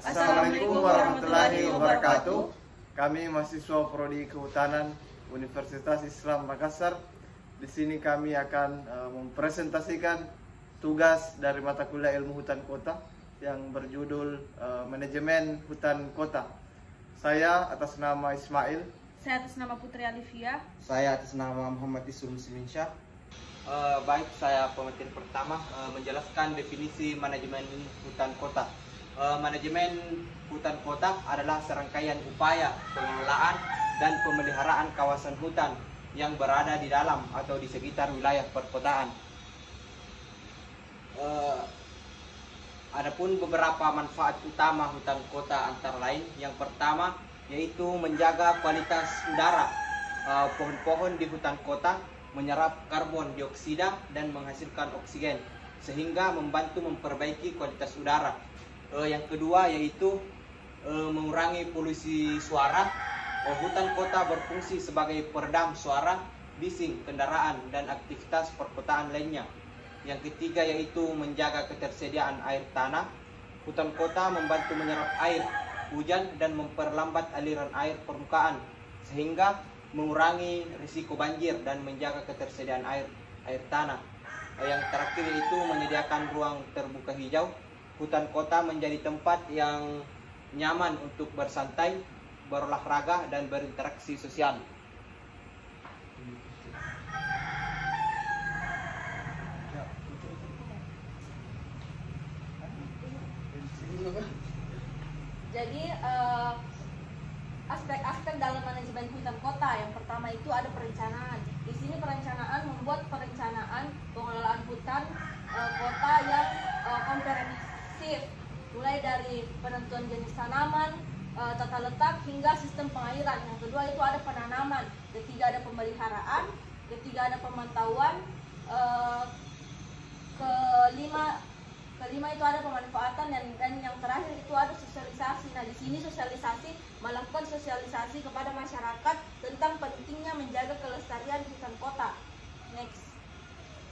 Assalamualaikum warahmatullahi wabarakatuh. Kami mahasiswa Prodi Kehutanan Universitas Islam Makassar. Di sini kami akan mempresentasikan tugas dari mata kuliah Ilmu Hutan Kota yang berjudul Manajemen Hutan Kota. Saya atas nama Ismail. Saya atas nama Putri Alivia. Saya atas nama Muhammad Isrul Musliminsyah. Baik, saya pemateri pertama menjelaskan definisi manajemen hutan kota. Manajemen hutan kota adalah serangkaian upaya pengelolaan dan pemeliharaan kawasan hutan yang berada di dalam atau di sekitar wilayah perkotaan. Adapun beberapa manfaat utama hutan kota antara lain, yang pertama yaitu menjaga kualitas udara. Pohon-pohon di hutan kota menyerap karbon dioksida dan menghasilkan oksigen, sehingga membantu memperbaiki kualitas udara. Yang kedua yaitu mengurangi polusi suara. Hutan kota berfungsi sebagai peredam suara, bising kendaraan, dan aktivitas perkotaan lainnya. Yang ketiga yaitu menjaga ketersediaan air tanah. Hutan kota membantu menyerap air hujan dan memperlambat aliran air permukaan, sehingga mengurangi risiko banjir dan menjaga ketersediaan air tanah. Yang terakhir yaitu menyediakan ruang terbuka hijau. Hutan kota menjadi tempat yang nyaman untuk bersantai, berolahraga, dan berinteraksi sosial. Jadi aspek-aspek dalam manajemen hutan kota, yang pertama itu ada perencanaan. Di sini perencanaan membuat perencanaan pengelolaan hutan kota yang komprehensif, mulai dari penentuan jenis tanaman, tata letak, hingga sistem pengairan. Yang kedua itu ada penanaman. Ketiga ada pemeliharaan. Ketiga ada pemantauan. Kelima itu ada pemanfaatan, dan yang terakhir itu ada sosialisasi. Nah, di sini sosialisasi melakukan sosialisasi kepada masyarakat tentang pentingnya menjaga kelestarian hutan kota. Next.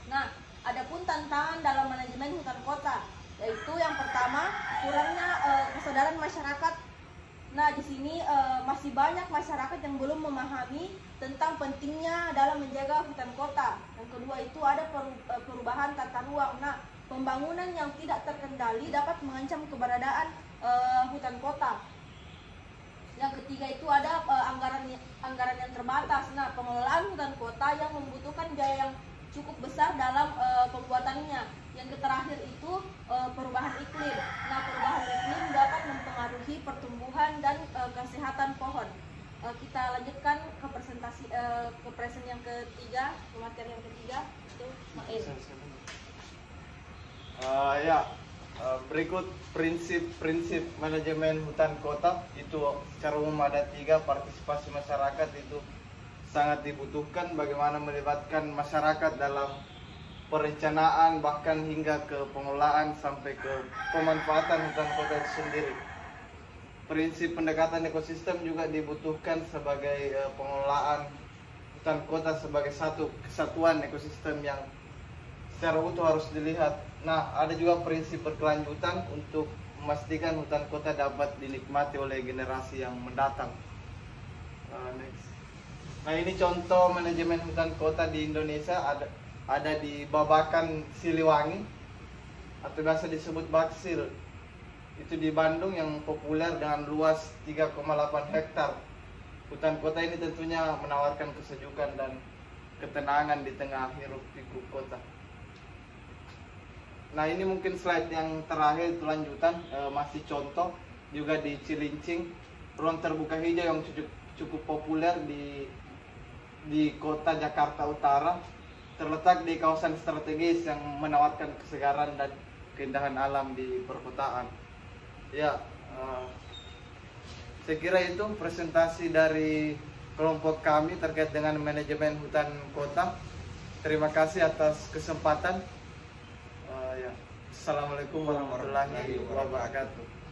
Nah, adapun tantangan dalam manajemen hutan kota, yaitu yang pertama kurangnya kesadaran masyarakat. Nah, di sini masih banyak masyarakat yang belum memahami tentang pentingnya dalam menjaga hutan kota. Yang kedua itu ada perubahan tata ruang. Nah, pembangunan yang tidak terkendali dapat mengancam keberadaan hutan kota. Yang ketiga itu ada anggaran yang terbatas. Nah, pengelolaan hutan kota yang membutuhkan biaya yang cukup besar dalam pembuatannya. Yang terakhir itu perubahan iklim. Nah, perubahan iklim dapat mempengaruhi pertumbuhan dan kesehatan pohon. Kita lanjutkan ke presentasi yang ketiga, materi yang ketiga itu Mail. Berikut prinsip manajemen hutan kota. Itu secara umum ada 3. Partisipasi masyarakat itu sangat dibutuhkan, bagaimana melibatkan masyarakat dalam perencanaan, bahkan hingga ke pengelolaan sampai ke pemanfaatan hutan kota itu sendiri. Prinsip pendekatan ekosistem juga dibutuhkan sebagai pengelolaan hutan kota sebagai satu kesatuan ekosistem yang secara utuh harus dilihat. Nah, ada juga prinsip berkelanjutan untuk memastikan hutan kota dapat dinikmati oleh generasi yang mendatang. Next. Nah, ini contoh manajemen hutan kota di Indonesia. Ada di Babakan Siliwangi, atau biasa disebut Baksil. Itu di Bandung, yang populer dengan luas 3,8 hektar. Hutan kota ini tentunya menawarkan kesejukan dan ketenangan di tengah hiruk pikuk kota. Nah, ini mungkin slide yang terakhir itu lanjutan, masih contoh juga di Cilincing, ruang terbuka hijau yang cukup populer di kota Jakarta Utara, terletak di kawasan strategis yang menawarkan kesegaran dan keindahan alam di perkotaan. Ya, saya kira itu presentasi dari kelompok kami terkait dengan manajemen hutan kota. Terima kasih atas kesempatan. Assalamualaikum warahmatullahi wabarakatuh.